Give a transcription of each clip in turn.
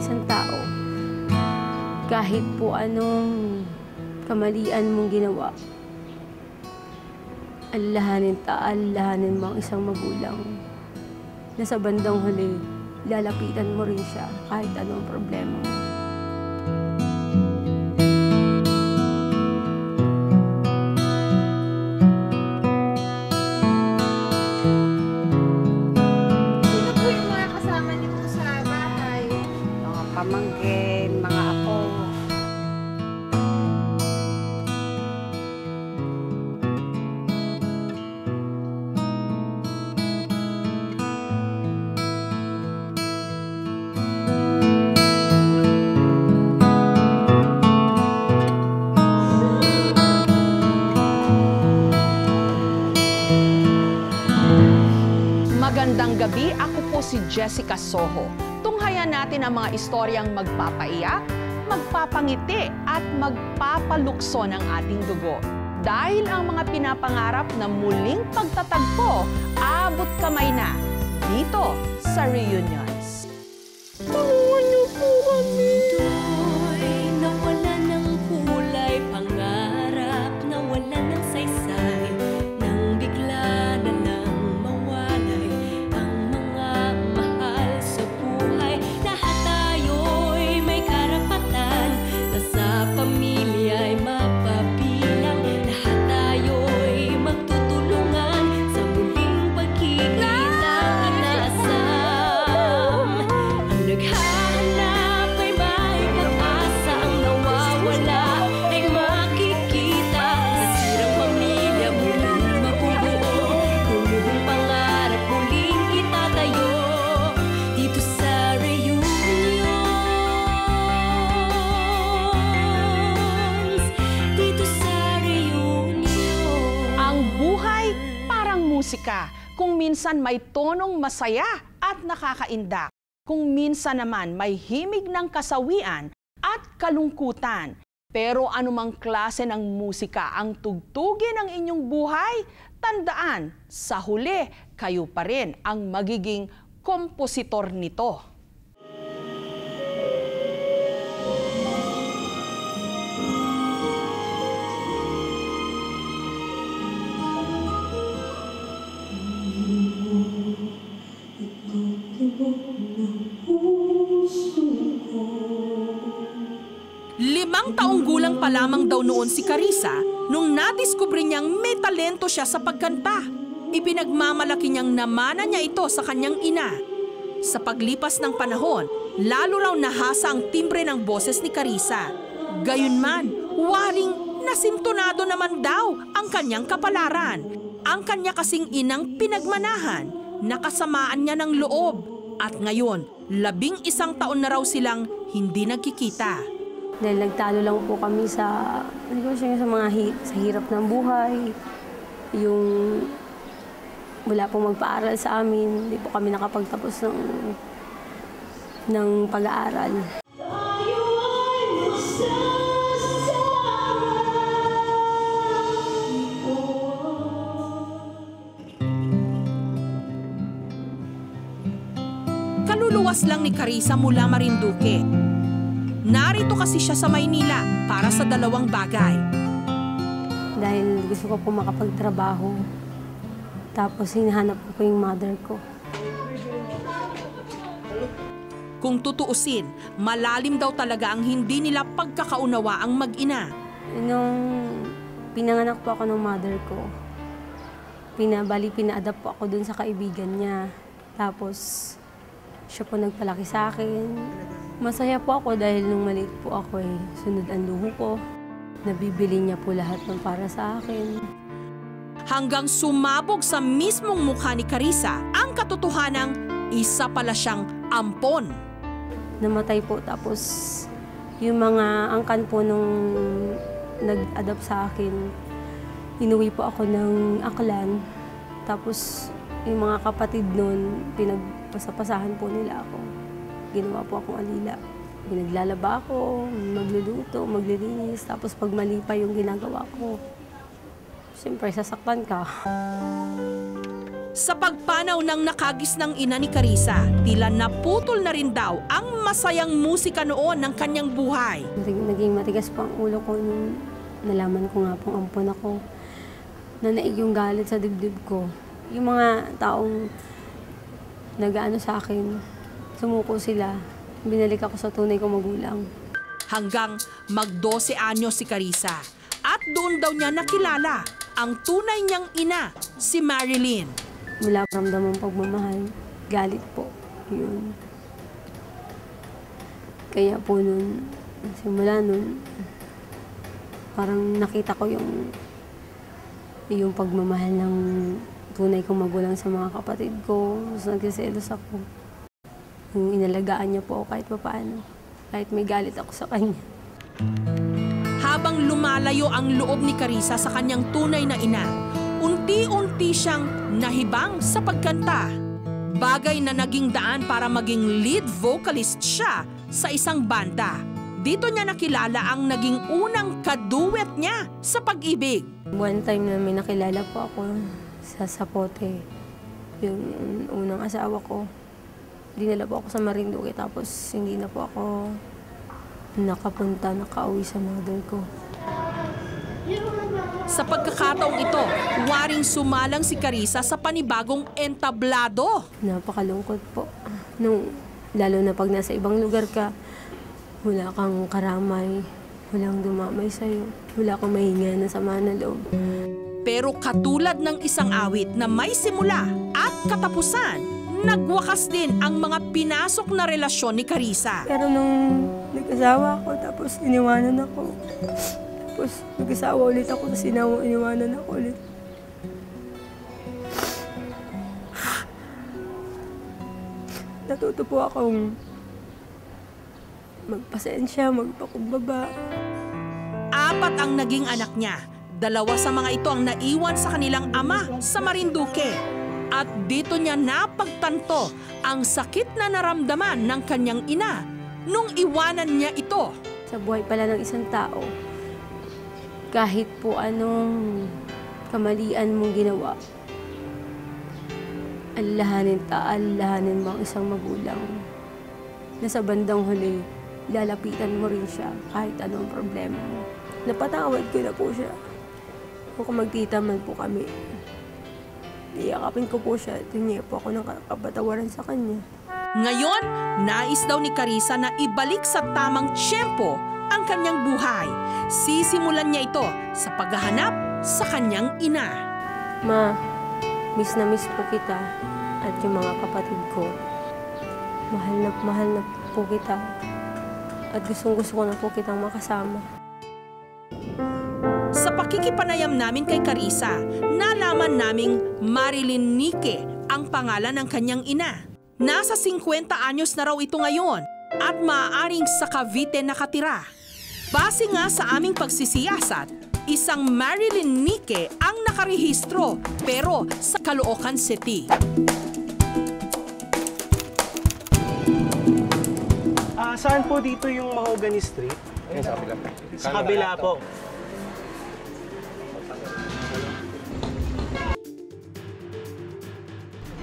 isang tao, kahit po anong kamalian mong ginawa, alalahanin mo ang isang magulang na sa bandang huli, lalapitan mo rin siya kahit anong problema mo. Sino po yung mga kasama niyo po sa bahay? Mga pamangkin, mga apo. Magandang gabi, ako po si Jessica Soho. Tunghayan natin ang mga istoryang magpapaiyak, magpapangiti at magpapalukso ng ating dugo. Dahil ang mga pinapangarap na muling pagtatagpo, abot kamay na dito sa Reunions. Tulungan niyo po kami. Mundo'y nawala ng kulay, pangarap nawala ng saysay, nang bigla na lang mawalay ang mga mahal sa buhay. Lahat tayo'y may karapatan na sa pamilya'y mapabilang. Lahat tayo'y magtutulungan sa muling pagkikita ng inasam. Ang naghahanap ay may pag-asa, ang nawawala ay makikita. Nasirang pamilya muling mabubuo, gulong pangarap muling itatayo dito sa Reunions. Dito sa Reunions. Ang buhay parang musika, kung minsan may tonong masaya at nakakaindak. Kung minsan naman may himig ng kasawian at kalungkutan. Pero anumang klase ng musika ang tugtugin ng inyong buhay, tandaan, sa huli, kayo pa rin ang magiging kompositor nito. Limang taong gulang pa lamang daw noon si Carissa nung nadiskubre niyang may talento siya sa pagkanta. Ipinagmamalaki niyang namana niya ito sa kanyang ina. Sa paglipas ng panahon, lalo raw nahasa ang timbre ng boses ni Carissa. Gayunman, waring nasintonado naman daw ang kanyang kapalaran. Ang kanya kasing inang pinagmanahan, nakasamaan niya ng loob. At ngayon, 11 taon na raw silang hindi nagkikita. Dahil nagtalo lang po kami sa mga sa hirap ng buhay. Yung wala pong magpaaral sa amin, hindi po kami nakapagtapos ng pag-aaral. Kaluluwas lang ni Carissa mula Marinduque. Narito kasi siya sa Maynila para sa dalawang bagay. Dahil gusto ko po makapagtrabaho. Tapos hinahanap ko po yung mother ko. Kung tutuusin, malalim daw talaga ang hindi nila pagkakaunawa ang mag-ina. Nung pinanganak po ako ng mother ko, pina-adapt po ako dun sa kaibigan niya. Tapos siya po nagpalaki sa akin. Masaya po ako dahil nung maliit po ako sunod ang dugo ko. Nabibili niya po lahat ng para sa akin. Hanggang sumabog sa mismong mukha ni Carissa ang katotohanang isa pala siyang ampon. Namatay po tapos yung mga angkan po nung nag-adapt sa akin, inuwi po ako ng Aklan. Tapos yung mga kapatid nun, pinagpasapasahan po nila ako. Ginawa po akong alila. Pinaglalaba ako, magluluto, maglilinis. Tapos pag mali pa yung ginagawa ko, siyempre sasaktan ka. Sa pagpanaw ng nakagisnang ina ni Carissa, tila naputol na rin daw ang masayang musika noon ng kanyang buhay. Naging matigas pa ang ulo ko nung nalaman ko nga pong ampon ako. Nanaig yung galit sa dibdib ko. Yung mga taong nag-ano sa akin, sumuko sila. Binalik ako sa tunay kong magulang. Hanggang mag-12 anyos si Carissa. At doon daw niya nakilala ang tunay niyang ina, si Marilyn. Wala paramdamang pagmamahal. Galit po. Yun. Kaya po nun, simula nun, parang nakita ko yung pagmamahal ng tunay kong magulang sa mga kapatid ko. Tapos nagsiselos ako. Yung inalagaan niya po ako kahit papaano. Kahit may galit ako sa kanya. Habang lumalayo ang loob ni Carissa sa kanyang tunay na ina, unti-unti siyang nahibang sa pagkanta. Bagay na naging daan para maging lead vocalist siya sa isang banda. Dito niya nakilala ang naging unang kaduet niya sa pag-ibig. One time na may nakilala po ako sa Sapote. Yung unang asawa ko. Dinala po ako sa Marinduque tapos hindi na po ako nakauwi sa mother ko. Sa pagkakataong ito, waring sumalang si Carissa sa panibagong entablado. Napakalungkot po. Lalo na pag nasa ibang lugar ka, wala kang karamay, walang dumamay sa'yo, wala kang mahinga na sama ng loob. Pero katulad ng isang awit na may simula at katapusan, nagwakas din ang mga pinasok na relasyon ni Carissa. Pero nung nag-asawa ako, tapos iniwanan ako. Tapos nag-asawa ulit ako, tapos iniwanan ako ulit. Natuto po akong magpasensya, magpakumbaba. 4 ang naging anak niya. 2 sa mga ito ang naiwan sa kanilang ama sa Marinduque. At dito niya napagtanto ang sakit na naramdaman ng kanyang ina nung iwanan niya ito. Sa buhay pala ng isang tao, kahit po anong kamalian mong ginawa, alalahanin mo ang isang magulang na sa bandang huli, lalapitan mo rin siya kahit anong problema mo. Napatawad ko na po siya. Kung magtita man po kami, iyakapin ko po siya at hingi po ako ng kapatawaran sa kanya. Ngayon, nais daw ni Carissa na ibalik sa tamang tiyempo ang kanyang buhay. Sisimulan niya ito sa paghahanap sa kanyang ina. Ma, miss na miss po kita at yung mga kapatid ko. Mahal na po kita at gustong ko na po kitang makasama. Sa pakikipanayam namin kay Carissa, nalaman naming Marilyn Nique ang pangalan ng kanyang ina. Nasa 50 anyos na raw ito ngayon at maaaring sa Cavite nakatira. Base nga sa aming pagsisiyasat, isang Marilyn Nique ang nakarehistro pero sa Caloocan City. Saan po dito yung Mahogany Street? Sa kabila. Sa kabila po.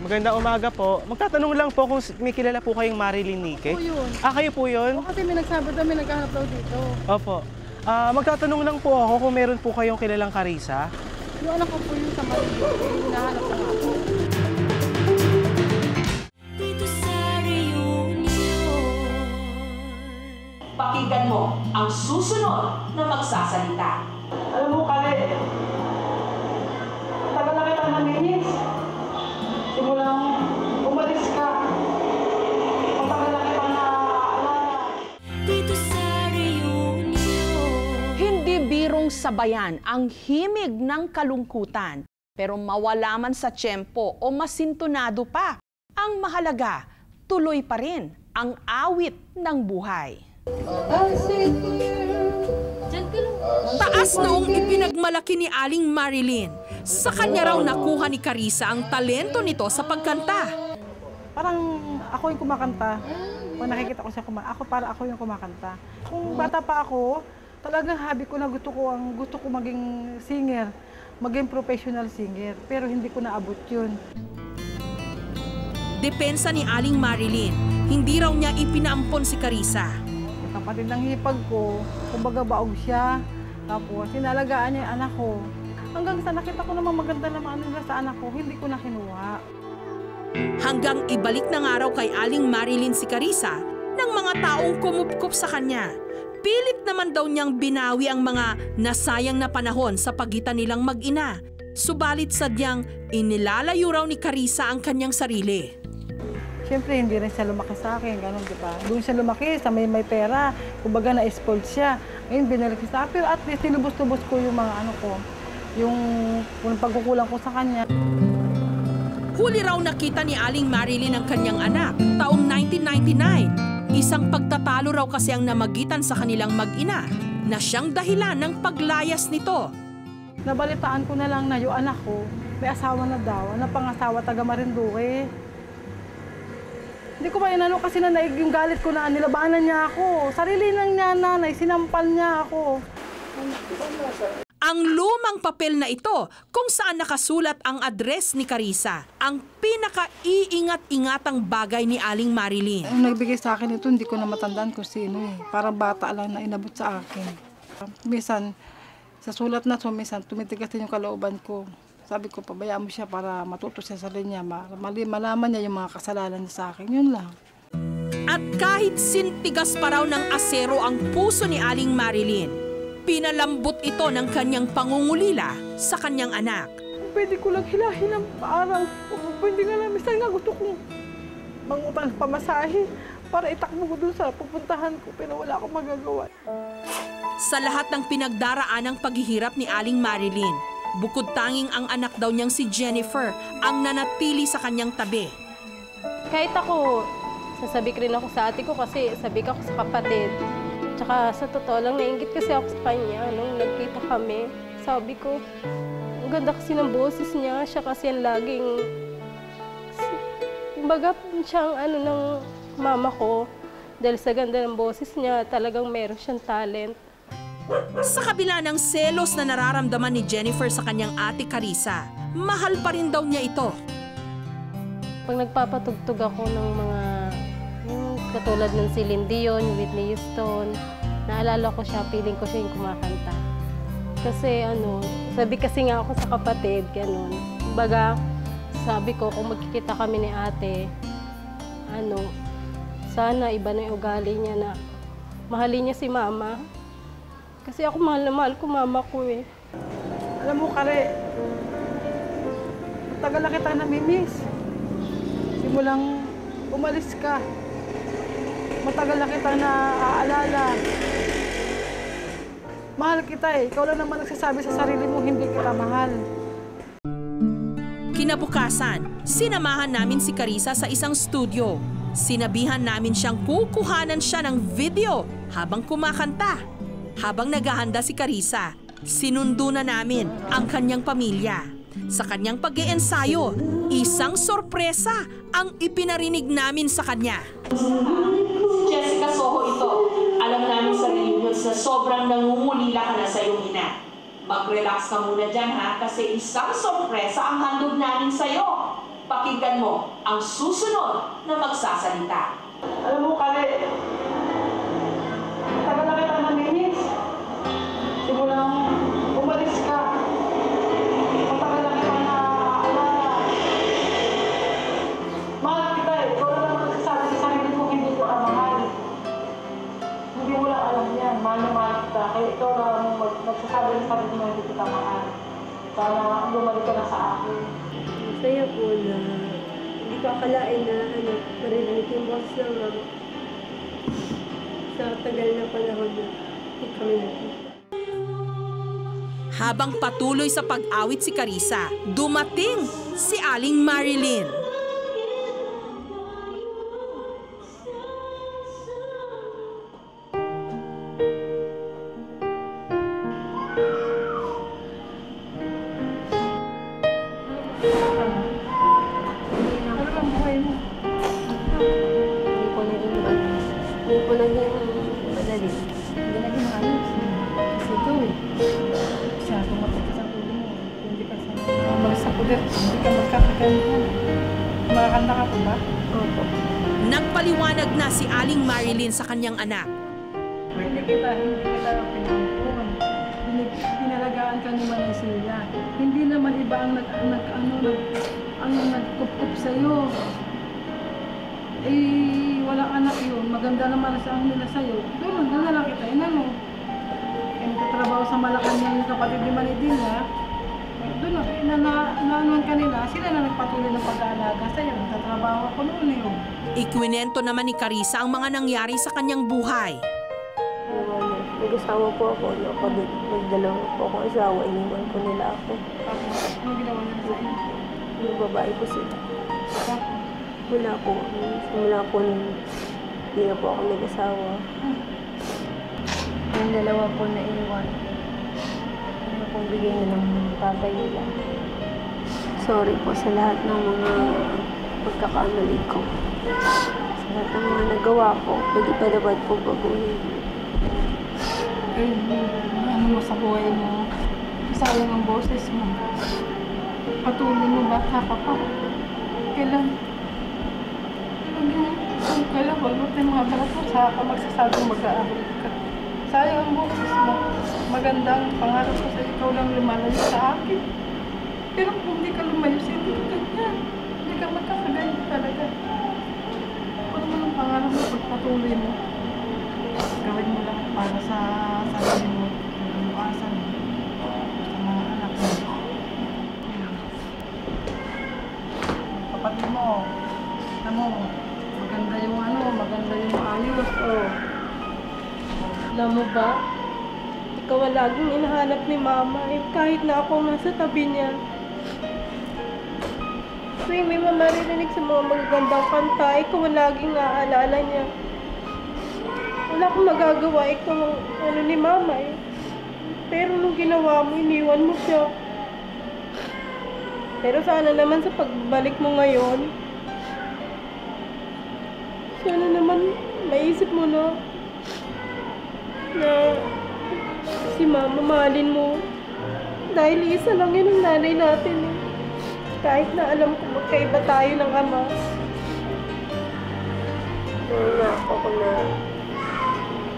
Magandang umaga po. Magtatanong lang po kung may kilala po kayong Marilyn Nique. Ako yun. Kayo po yun? O, kasi may nagsabi daw, may naghahanap daw dito. Opo. Magtatanong lang po ako kung meron po kayong kilalang Carissa. Yung anak ko po yun sa Marinduque, hinahanap ko nga po. Dito sa reunion. Pakinggan mo ang susunod na magsasalita. Alam mo, Kale, tagal na kitang naminis. Simulang umalis ka. Matagal na kitang naaalala. Dito sa reunion. Hindi birong sabayan ang himig ng kalungkutan, pero mawala man sa tiyempo o masintonado pa. Ang mahalaga, tuloy pa rin ang awit ng buhay. Taas noong ipinagmalaki ni Aling Marilyn. Sa kanya raw nakuha ni Carissa ang talento nito sa pagkanta. Parang ako yung kumakanta. Pag nakikita ko siya ako yung kumakanta. Kung bata pa ako, talagang habi ko na gusto ko maging singer, maging professional singer, pero hindi ko naabot yun. Depensa ni Aling Marilyn, hindi raw niya ipinaampon si Carissa. Kapatid ng hipag ko, kumbaga baog siya. Tapos sinalagaan niya yung anak ko. Hanggang sa nakita ko naman maganda naman nila sa anak ko, hindi ko na kinuha. Hanggang ibalik na nga raw kay Aling Marilyn si Carissa ng mga taong kumupkup sa kanya. Pilit naman daw niyang binawi ang mga nasayang na panahon sa pagitan nilang mag-ina. Subalit sadyang inilalayo raw ni Carissa ang kanyang sarili. Siyempre, hindi rin siya lumaki sa akin, gano'n, di ba? Doon siya lumaki, sa may pera, kumbaga na-spoiled siya. Ngayon, binalik siya sa akin, pero at least tinubos-tubos ko yung mga ano ko, yung pagkukulang ko sa kanya. Huli raw nakita ni Aling Marilyn ang kanyang anak taong 1999. Isang pagtatalo raw kasi ang namagitan sa kanilang mag-ina na siyang dahilan ng paglayas nito. Nabalitaan ko na lang na yung anak ko, may asawa na daw, na pangasawa taga Marinduque. Hindi ko pa inano kasi nanaig yung galit ko na nilabanan niya ako. Sarili ng niya nanay, sinampal niya ako. Ang lumang papel na ito kung saan nakasulat ang address ni Carissa, ang pinaka-iingat-ingatang bagay ni Aling Marilyn. Ang nagbigay sa akin ito, hindi ko na matandaan kung sino eh. Parang bata lang na inabot sa akin. Minsan, sa sulat na to, minsan tumitigas din yung kalooban ko. Sabi ko, pabayaan mo siya para matuto siya sa linya, malaman niya yung mga kasalanan niya sa akin. Yun lang. At kahit sintigas pa raw ng asero ang puso ni Aling Marilyn, pinalambot ito ng kanyang pangungulila sa kanyang anak. Pwede ko lang hilahin ang araw. Pwede nga lang, minsan nga gusto kong mangutang pamasahe para itakbo ko dun sa pupuntahan ko, pero wala akong magagawa. Sa lahat ng pinagdaraan ng paghihirap ni Aling Marilyn, bukod tanging ang anak daw niyang si Jennifer ang nanatili sa kanyang tabi. Kahit ako, sasabi rin ako sa ate ko kasi sabi ko sa kapatid. Tsaka sa totoo lang, nainggit kasi ako sa kanya nung nagkita kami. Sabi ko, ang ganda kasi ng boses niya. Siya kasi ang laging, kumbaga siyang ng mama ko. Dahil sa ganda ng boses niya, talagang meron siyang talent. Sa kabila ng selos na nararamdaman ni Jennifer sa kanyang ate Carissa, mahal pa rin daw niya ito. Pag nagpapatugtog ako ng mga katulad ng Celine Dion, Whitney Houston, naalala ko siya, feeling ko siya yung kumakanta. Kasi sabi kasi nga ako sa kapatid, gano'n. Baga, sabi ko kung magkikita kami ni ate, sana iba na yung ugali niya na mahalin niya si mama. Kasi ako mahal na mahal ko mama ko eh. Alam mo, Kare, matagal na kita namimiss. Simulang umalis ka, matagal na kita naaalala. Mahal kita eh. Ikaw lang naman nagsasabi sa sarili mo, hindi kita mahal. Kinabukasan, sinamahan namin si Carissa sa isang studio. Sinabihan namin siyang kukuhanan siya ng video habang kumakanta. Habang naghahanda si Carissa, sinundo na namin ang kanyang pamilya. Sa kanyang pag-iensayo, isang sorpresa ang ipinarinig namin sa kanya. Jessica Soho ito. Alam namin sa reunions na sobrang nangungulila ka na sa iyong ina. Mag-relax ka muna dyan ha, kasi isang sorpresa ang handog namin sa iyo. Pakinggan mo ang susunod na magsasalita. Alam mo, Kare, tagal na kita namimiss. Simulang umalis ka, matagal na kita naaalala. Mahal kita eh. Ikaw lang naman nagsasabi sa sarili mo, hindi ko ka mahal. Hindi mo lang alam yan. Mahal na mahal kita. Kaya ikaw lang nagsasabi sa sarili mo, hindi kita mahal. Sana bumalik ka na sa akin. Masaya po na hindi ko akalain na marinig yung boses ng mama. Sa tagal na panahon na hindi kami nakita. Habang patuloy sa pag-awit si Carissa, dumating si Aling Marilyn. Hindi po naging madali. Hindi na ginayos. Kasi ikaw eh. Masyadong matigas ang ulo mo. Hindi ka sa umalis sa kulit. Hindi ka magkakagandahan. Kumakanta ka po ba? Opo. Nagpaliwanag na si Aling Marilyn sa kanyang anak. Hindi kita pinampuan. Pinalagaan ka ni Manay Silya. Hindi naman iba ang nagkup-kup sa'yo. Eh, walang anak yun. Maganda naman sa nila sa'yo. Doon na lang kita. Inano? Eh, nagtatrabaho sa Malacanang yung kapatid ni Manay Dilya. Doon na, naanuan kanila. Sila na nagpatuloy ng pag-aalaga sa'yo. Nagtatrabaho ako noon yun. Ikwinento naman ni Carissa ang mga nangyari sa kanyang buhay. Nag-asawa po ako. Nagdalawa po ako asawa. Iniwan po nila ako. Ano ginawa nila sa'yo? Yung babae po sila. Wala po. Simula po nung hindi na po ako nag-asawa. Yung dalawa po na iwan. Ano pong bigay na ng tatay nila. Sorry po sa lahat ng mga pagkakamali ko. Sa lahat ng mga nagawa ko, pwede pa dapat po baguhin. Eh, ano mo sa buhay mo? Sayang ang boses mo. Patuloy mo, bata ka pa. Kailan huwag mo tayo mga bata sa ka magsasabing mag-aaral ka. Sayang ang boses mo. Magandang pangarap ko sa ikaw lang lumalayo sa akin. Pero kung hindi ka lumayo, hindi ka ganyan. Hindi ka magkakaganyan talaga. Kung ano ang pangarap mo, pagpatuloy mo. Gawin mo lang para sa sarili mo. Iwasan mo. Sa mga anak mo. Kapatid mo, alam mo, maganda yung ayos. Oh. Alam mo ba, ikaw ang laging hinahanap ni Mama, kahit na ako nasa tabi niya. Tuwing may maririnig sa mga magagandang kanta, ikaw ang laging naaalala niya. Wala akong magagawa, ikaw ang ni Mama eh. Pero nung ginawa mo, iniwan mo siya. Pero sana naman sa pagbalik mo ngayon, sana naman maisip mo na si Mama mahalin mo. Dahil isa lang yun ang nanay natin eh. Kahit na alam ko magkaiba tayo ng ama. Nangako ko na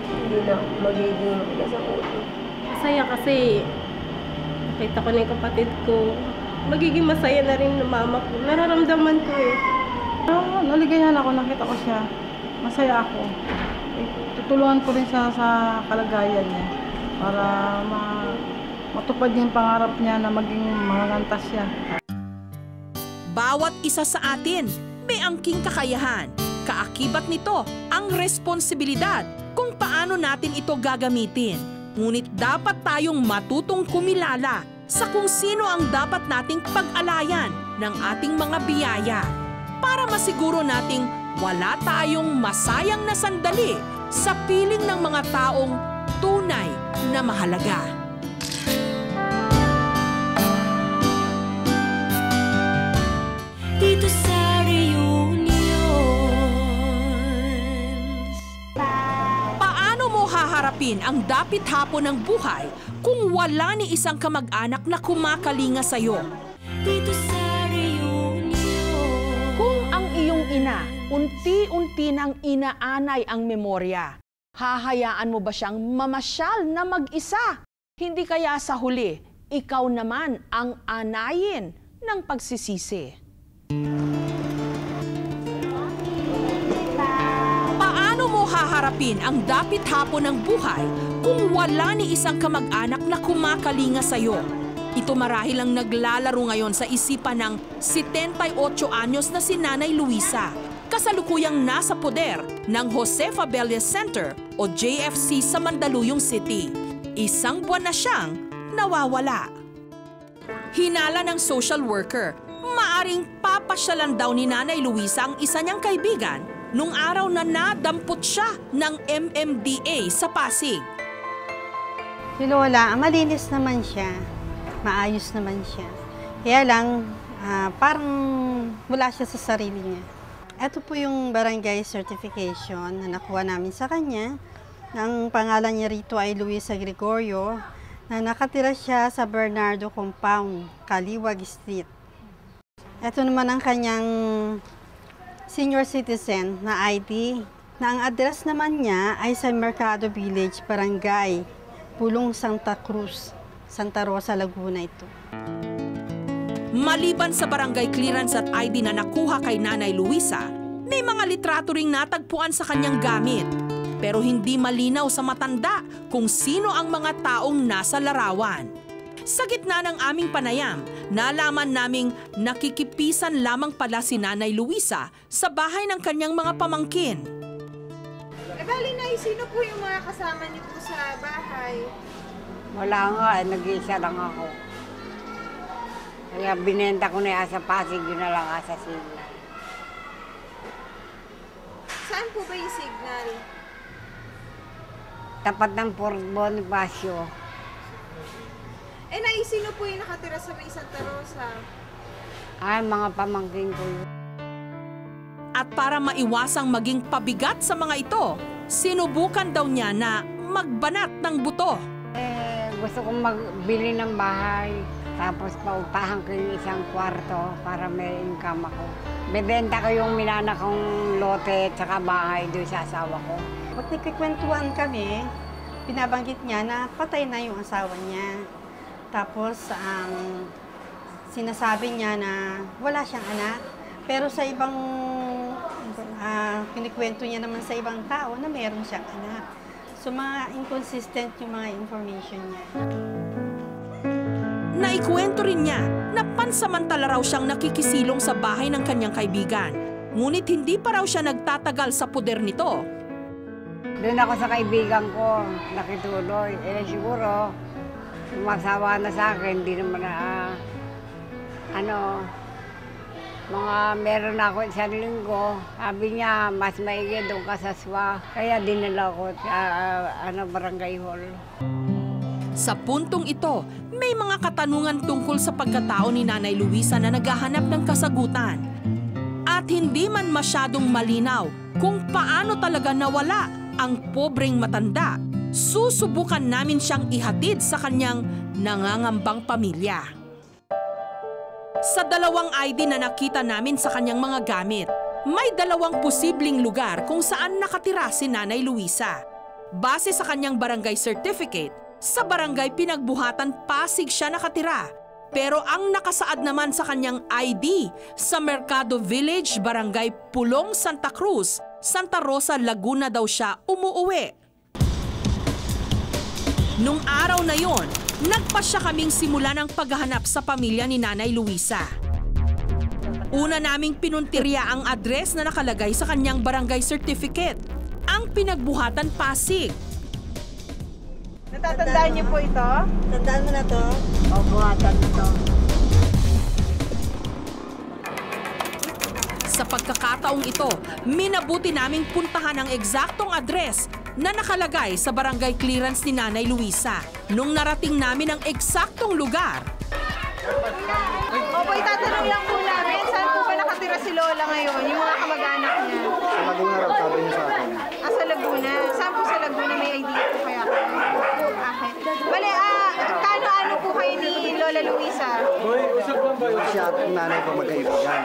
hindi na ako magiging kasakuti. Masaya kasi nakita ko na yung kapatid ko. Magiging masaya na rin ng Mama ko. Nararamdaman ko eh. Naligayahan ako, nakita ko siya. Masaya ako. Tutulungan ko rin siya sa kalagayan niya para matupad niya yung pangarap niya na maging mangantas siya. Bawat isa sa atin may angking kakayahan. Kaakibat nito ang responsibilidad kung paano natin ito gagamitin. Ngunit dapat tayong matutong kumilala sa kung sino ang dapat nating pag-alayan ng ating mga biyaya para masiguro nating wala tayong masayang na sandali sa piling ng mga taong tunay na mahalaga. Dito sa Reunion. Paano mo haharapin ang dapit hapon ng buhay kung wala ni isang kamag-anak na kumakalinga sa'yo? Dito sa Reunion. Kung ang iyong ina, unti-unti nang inaanay ang memorya, hahayaan mo ba siyang mamasyal na mag-isa? Hindi kaya sa huli, ikaw naman ang anayin ng pagsisisi. Paano mo haharapin ang dapit hapon ng buhay kung wala ni isang kamag-anak na kumakalinga sa'yo? Ito marahil ang naglalaro ngayon sa isipan ng 78 anyos na si Nanay Luisa, kasalukuyang nasa poder ng Jose Fabella Center o JFC sa Mandaluyong City. Isang buwan na siyang nawawala. Hinala ng social worker, maaring papasyalan daw ni Nanay Luisa ang isa niyang kaibigan nung araw na nadampot siya ng MMDA sa Pasig. Si Lola, malinis naman siya. Maayos naman siya. Kaya lang, parang wala siya sa sarili niya. Ito po yung barangay certification na nakuha namin sa kanya. Ang pangalan niya rito ay Luisa Gregorio, na nakatira siya sa Bernardo Compound, Kaliwag Street. Ito naman ang kanyang senior citizen na ID, na ang address naman niya ay sa Mercado Village, Barangay Pulong Santa Cruz, Santa Rosa, Laguna ito. Maliban sa barangay clearance at ID na nakuha kay Nanay Luisa, may mga litrato ring natagpuan sa kanyang gamit. Pero hindi malinaw sa matanda kung sino ang mga taong nasa larawan. Sa gitna ng aming panayam, nalaman naming nakikipisan lamang pala si Nanay Luisa sa bahay ng kanyang mga pamangkin. Bali na, sino po yung mga kasama niyo po sa bahay? Wala nga, nag-iisa lang ako. Kaya binenta ko na yung sa Pasig, yun na lang sa Signal. Saan po ba yung Signal? Tapat ng Fort Bonifacio. Nay, sino po yung nakatira sa may Santa Rosa? Ay, mga pamangkin ko yun. At para maiwasang maging pabigat sa mga ito, sinubukan daw niya na magbanat ng buto. Gusto kong magbili ng bahay, tapos paupahan ko yung isang kwarto para may income ako. Bebenta ko yung minana kong lote at saka bahay doon sa asawa ko. Pag nagkikwentuhan kami, binabanggit niya na patay na yung asawa niya. Tapos, sinasabi niya na wala siyang anak. Pero sa ibang, kinikwento niya naman sa ibang tao na meron siyang anak. So, mga inconsistent yung mga information niya. Naikwento rin niya na pansamantala raw siyang nakikisilong sa bahay ng kanyang kaibigan. Ngunit hindi pa raw siya nagtatagal sa poder nito. Doon ako sa kaibigan ko, nakituloy. Siguro, umasawa na sa akin, hindi naman na, meron ako isang linggo. Sabi niya, mas maigi doon ka sa SWA. Kaya dinala ko sa barangay hall. Sa puntong ito, may mga katanungan tungkol sa pagkatao ni Nanay Luisa na naghahanap ng kasagutan. At hindi man masyadong malinaw kung paano talaga nawala ang pobreng matanda. Susubukan namin siyang ihatid sa kanyang nangangambang pamilya. Sa dalawang ID na nakita namin sa kanyang mga gamit, may dalawang posibleng lugar kung saan nakatira si Nanay Luisa. Base sa kanyang barangay certificate, sa barangay Pinagbuhatan, Pasig siya nakatira. Pero ang nakasaad naman sa kanyang ID, sa Mercado Village, Barangay Pulong Santa Cruz, Santa Rosa, Laguna daw siya umuuwi. Nung araw na yon, nagpasya kaming simula ng paghahanap sa pamilya ni Nanay Luisa. Una naming pinuntirya ang address na nakalagay sa kanyang barangay certificate, ang Pinagbuhatan, Pasig. Natatandaan niyo po ito? Tandaan mo na to? Buhatan ito. Sa pagkakataong ito, minabuti naming puntahan ang eksaktong address na nakalagay sa barangay clearance ni Nanay Luisa. Nung narating namin ang eksaktong lugar, Opo, itatanong lang po namin, saan po ba nakatira si Lola ngayon, yung mga kamag-anak niya? Sa Laguna raw, sabi niya sa akin. Sa Laguna. Saan po sa Laguna? May idea po kaya po? Okay. Bale, kano-ano po kayo ni Lola Luisa? Siya at yung nanay ko magkaibigan.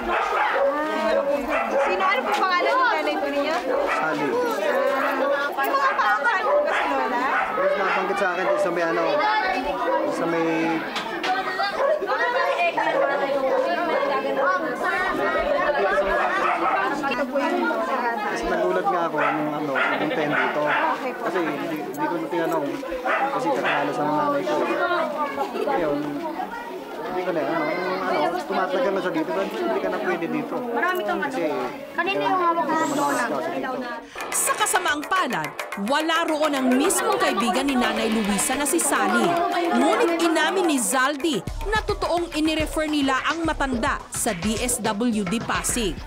Sino? Ano po pangalan ng nanay po ninyo? Sally. May mga pangalan po ba si Lola? Tapos nabanggit sa akin sa may sa may... Ito po yung Tapos nagulat nga ako nung tent dito. Kasi hindi ko na tinanong. Kasi kakilala sa nanay ko. Ngayon, hindi ko na, tumatagal na siya dito. Hindi ka na pwede dito. Marami kang kanina yung hawak na sa kasamaang palad, wala roon ang mismong kaibigan ni Nanay Luisa na si Sally. Ngunit inamin ni Zaldi na totoong inirefer nila ang matanda sa DSWD Pasig.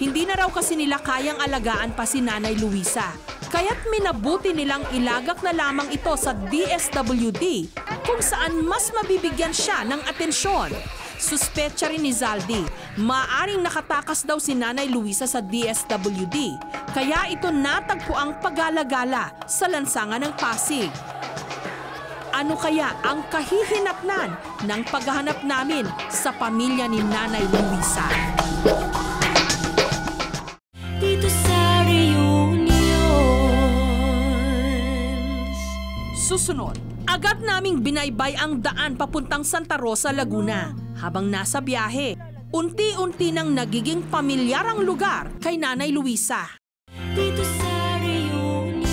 Hindi na raw kasi nila kayang alagaan pa si Nanay Luisa. Kaya't minabuti nilang ilagak na lamang ito sa DSWD kung saan mas mabibigyan siya ng atensyon. Suspetsa rin ni Zaldi, maaring nakatakas daw si Nanay Luisa sa DSWD, kaya ito natagpo ang pagala-gala sa lansangan ng Pasig. Ano kaya ang kahihinatnan ng paghahanap namin sa pamilya ni Nanay Luisa? Dito sa Reunions. Susunod, agad naming binaybay ang daan papuntang Santa Rosa, Laguna. Habang nasa biyahe, unti-unti nang nagiging pamilyar ang lugar kay Nanay Luisa. Dito sa Reunions.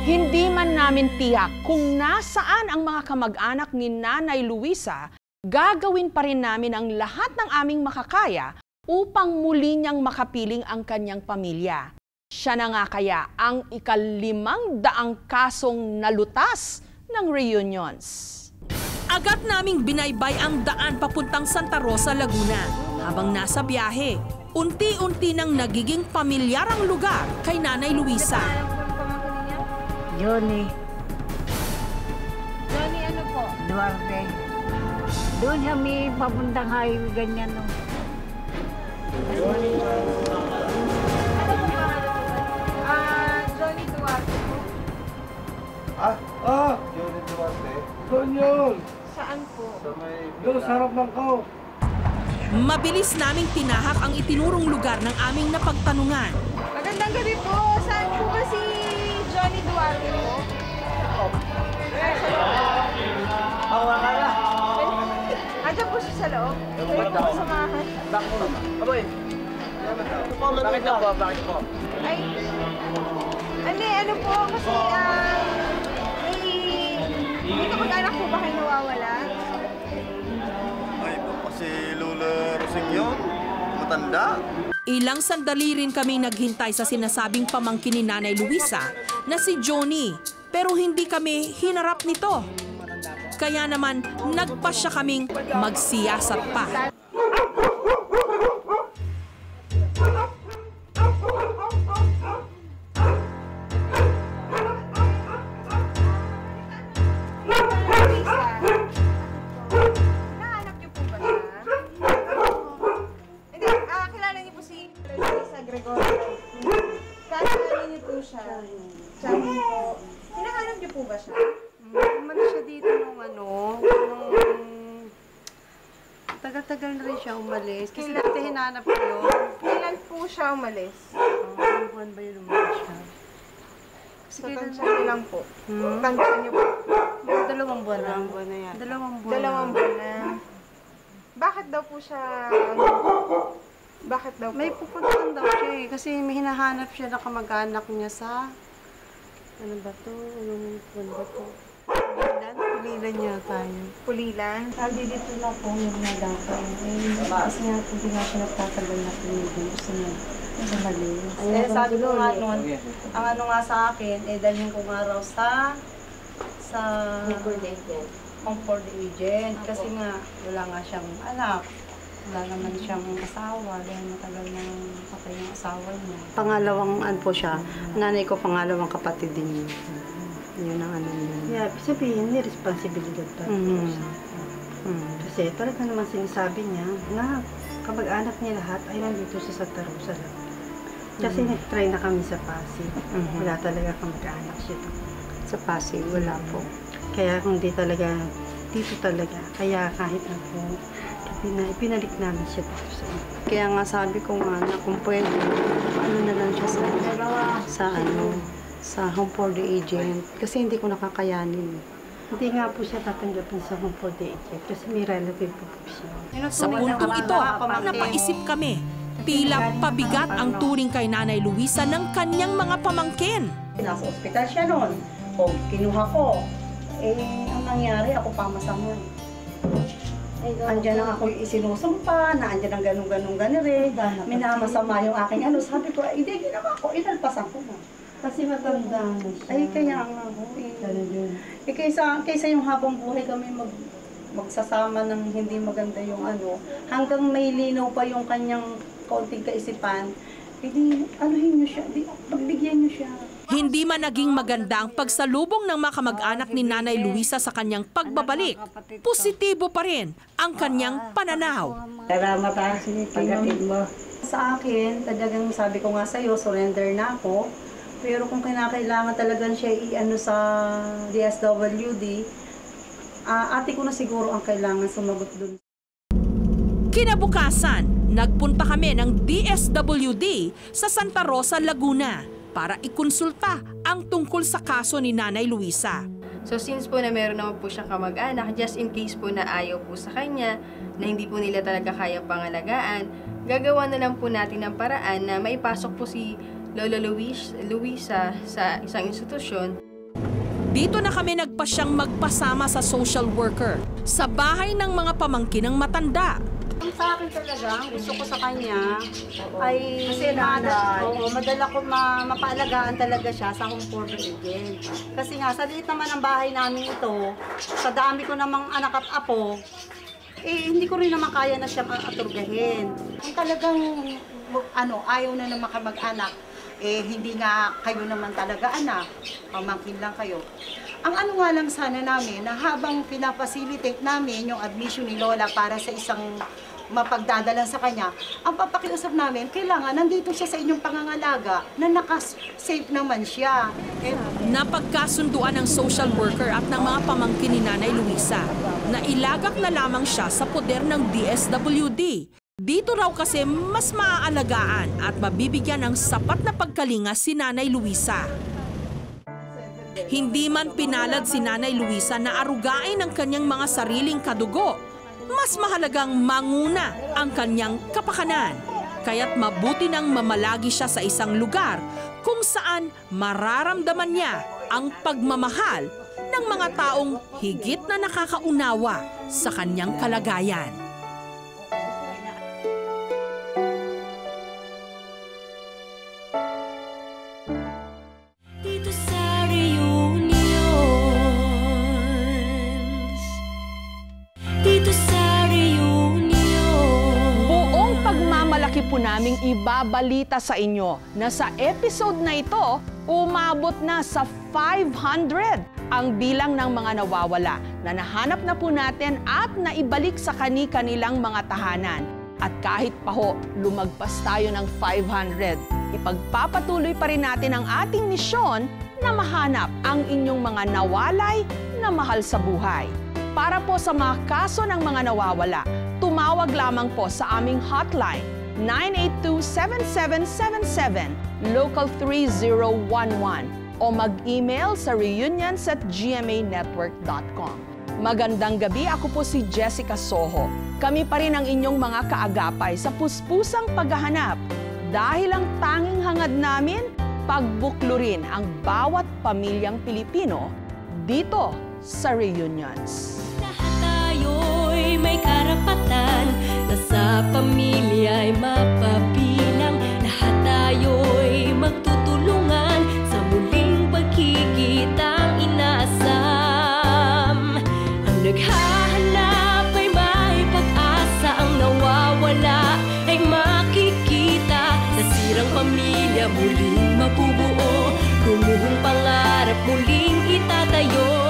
Hindi man namin tiyak kung nasaan ang mga kamag-anak ni Nanay Luisa, gagawin pa rin namin ang lahat ng aming makakaya upang muli niyang makapiling ang kanyang pamilya. Siya na nga kaya ang ika-500 kasong nalutas ng Reunions. Agad naming binaybay ang daan papuntang Santa Rosa, Laguna. Habang nasa biyahe, unti-unti nang nagiging pamilyar ang lugar kay Nanay Luisa. Johnny. Johnny, ano po? Duarte. Doon sa may papuntang highway, ganyan, no? Johnny Duarte po. Johnny Duarte. Doon yun. Saan po? Doon sa harap ng ko. Mabilis naming tinahak ang itinurong lugar ng aming napagtanungan. Magandang gabi po. Saan po ba si Johnny Duarte po? Bawa ka na. Andiyan po siya sa loob. Kayo po samahan. Aboy. Bakit na po? Bakit po? Ay, ano po? Kasi, may kamag-anak po ba kayo nawawala? Ay po pa si Lola Rosing yun. Matanda. Ilang sandali rin kami naghintay sa sinasabing pamangkin ni Nanay Luisa na si Johnny, pero hindi kami hinarap nito. Kaya naman nagpasya kaming magsiyasat pa. Nahanap niyo po ba siya? Hindi, kilala niyo po si Luisa Gregorio. Kakilala niyo po siya. Sabi po, hinahanap niyo po ba siya? Umalis siya dito nung tagal-tagal na rin siya umalis. Kasi dati hinanap ko yun. Kailan po siya umalis? Ilang buwan ba yun umalis siya? Kasi tansya lang po. Tandaan niyo po. 2 buwan na. 2 buwan na yan. 2 buwan. 2 buwan na. Bakit daw po siya... Bakit daw po? May pupuntahan daw siya eh. Kasi may hinahanap siya na kamag-anak niya sa... Ano ba to? Anong buwan ba to? Pulilan niya tayo. Pulilan? Sabi dito na po yung nagakay. Kasi nga po di nga siya nagtatagal na pulilan. Gusto niya sa mali. Eh, sabi ko nga nun, ang ano nga sa akin, dalhin ko nga raw sa comfort agent. Kasi nga, wala nga siyang anak. Wala naman siyang asawa. Dahil matagal na patay yung asawa niya. Pangalawang ano po siya. Nanay ko pangalawang kapatid din yun. Yun ang ano niya. Yeah, sabihin, may responsibilidad pa. Kasi talaga naman sinasabi niya na kamag-anak niya lahat ay nandito sa Santa Rosa lang. Kasi nag-try na kami sa Pasig. Wala talaga kamag-anak siya. Sa Pasig, wala po. Kaya hindi talaga, dito talaga. Kaya kahit na po, pinalik namin siya dito sa Kaya nga sabi ko nga na kung pwede, ano na lang siya sa home for the agent. Kasi hindi ko nakakayanin. Hindi nga po siya tatanggapin sa home for the agent kasi may relative po siya. Sa puntong ito, napaisip kami. Tila pabigat ang turing kay Nanay Luisa ng kanyang mga pamangkin. Nasa ospital siya noon. O, kinuha ko. Ang nangyari, ako pamasamon. Andiyan lang ako isinusumpa, na andyan ang ganun-ganun rin. Minamasama yung aking ano. Sabi ko, hindi, ginawa ko. Inalpasan ko na. Kasi matanda na siya. Ay, kaya nga ako. Kaysa yung habang buhay kami magsasama ng hindi maganda yung ano, hanggang may linaw pa yung kanyang kaunting kaisipan, hindi, anuhin niyo siya, pagbigyan niyo siya. Hindi man naging maganda ang pagsalubong ng mga kamag-anak ni Nanay Luisa sa kanyang pagbabalik, positibo pa rin ang kanyang pananaw. Salamat pagdating mo. Sa akin, talagang sabi ko nga sa'yo, surrender na ako. Pero kung kinakailangan talagang siya i-ano sa DSWD, ate ko na siguro ang kailangan sumagot dun. Kinabukasan, nagpunta kami ng DSWD sa Santa Rosa, Laguna para ikonsulta ang tungkol sa kaso ni Nanay Luisa. So since po na meron naman po siyang kamag-anak, just in case po na ayaw po sa kanya, na hindi po nila talaga kaya pangalagaan, gagawa na lang po natin ng paraan na maipasok po si Lola Luisa sa isang institusyon. Dito na kami nagpasyang magpasama sa social worker sa bahay ng mga pamangkin ng matanda. Ang sa akin talaga, gusto ko sa kanya ay madala ko mapaalagaan talaga siya sa home for the agent. Kasi nga, sa liit naman ang bahay namin ito, sa dami ko namang anak at apo, hindi ko rin naman kaya na siyang aturgahin. Kung talagang ayaw na naman mag-anak, hindi nga kayo naman talaga anak, pamangkin lang kayo. Ang nga lang sana namin, na habang pinapacilitate namin yung admission ni Lola para sa isang mapagdadalan sa kanya, ang papakiusap namin, kailangan nandito siya sa inyong pangangalaga na nakasafe naman siya. Napagkasunduan ng social worker at ng mga pamangkin ni Nanay Luisa na ilagak na lamang siya sa poder ng DSWD. Dito raw kasi mas maaalagaan at mabibigyan ng sapat na pagkalinga si Nanay Luisa. Hindi man pinalad si Nanay Luisa na arugain ang kanyang mga sariling kadugo, mas mahalagang manguna ang kanyang kapakanan. Kaya't mabuti nang mamalagi siya sa isang lugar kung saan mararamdaman niya ang pagmamahal ng mga taong higit na nakakaunawa sa kanyang kalagayan. Dito sa Reunions. Dito sa Reunions. Buong pagmamalaki po naming ibabalita sa inyo na sa episode na ito, umabot na sa 500 ang bilang ng mga nawawala na nahanap na po natin at naibalik sa kani-kanilang mga tahanan. At kahit pa ho, lumagpas tayo ng 500, ipagpapatuloy pa rin natin ang ating misyon na mahanap ang inyong mga nawalay na mahal sa buhay. Para po sa mga kaso ng mga nawawala, tumawag lamang po sa aming hotline 982-7777, local 3011 o mag-email sa reunions@gmanetwork.com. Magandang gabi, ako po si Jessica Soho. Kami pa rin ang inyong mga kaagapay sa puspusang paghahanap dahil ang tanging hangad namin, pagbuklurin ang bawat pamilyang Pilipino dito sa Reunions. Lahat tayo'y may karapatan na sa pamilya ay mapabilang. Lahat tayo'y magtutulungan sa muling pagkikitang inaasam. Ang naghahanap ay may pag-asa, ang nawawala ay makikita. Nasirang pamilya muling mabubuo, gumuhong pangarap muling itatayo.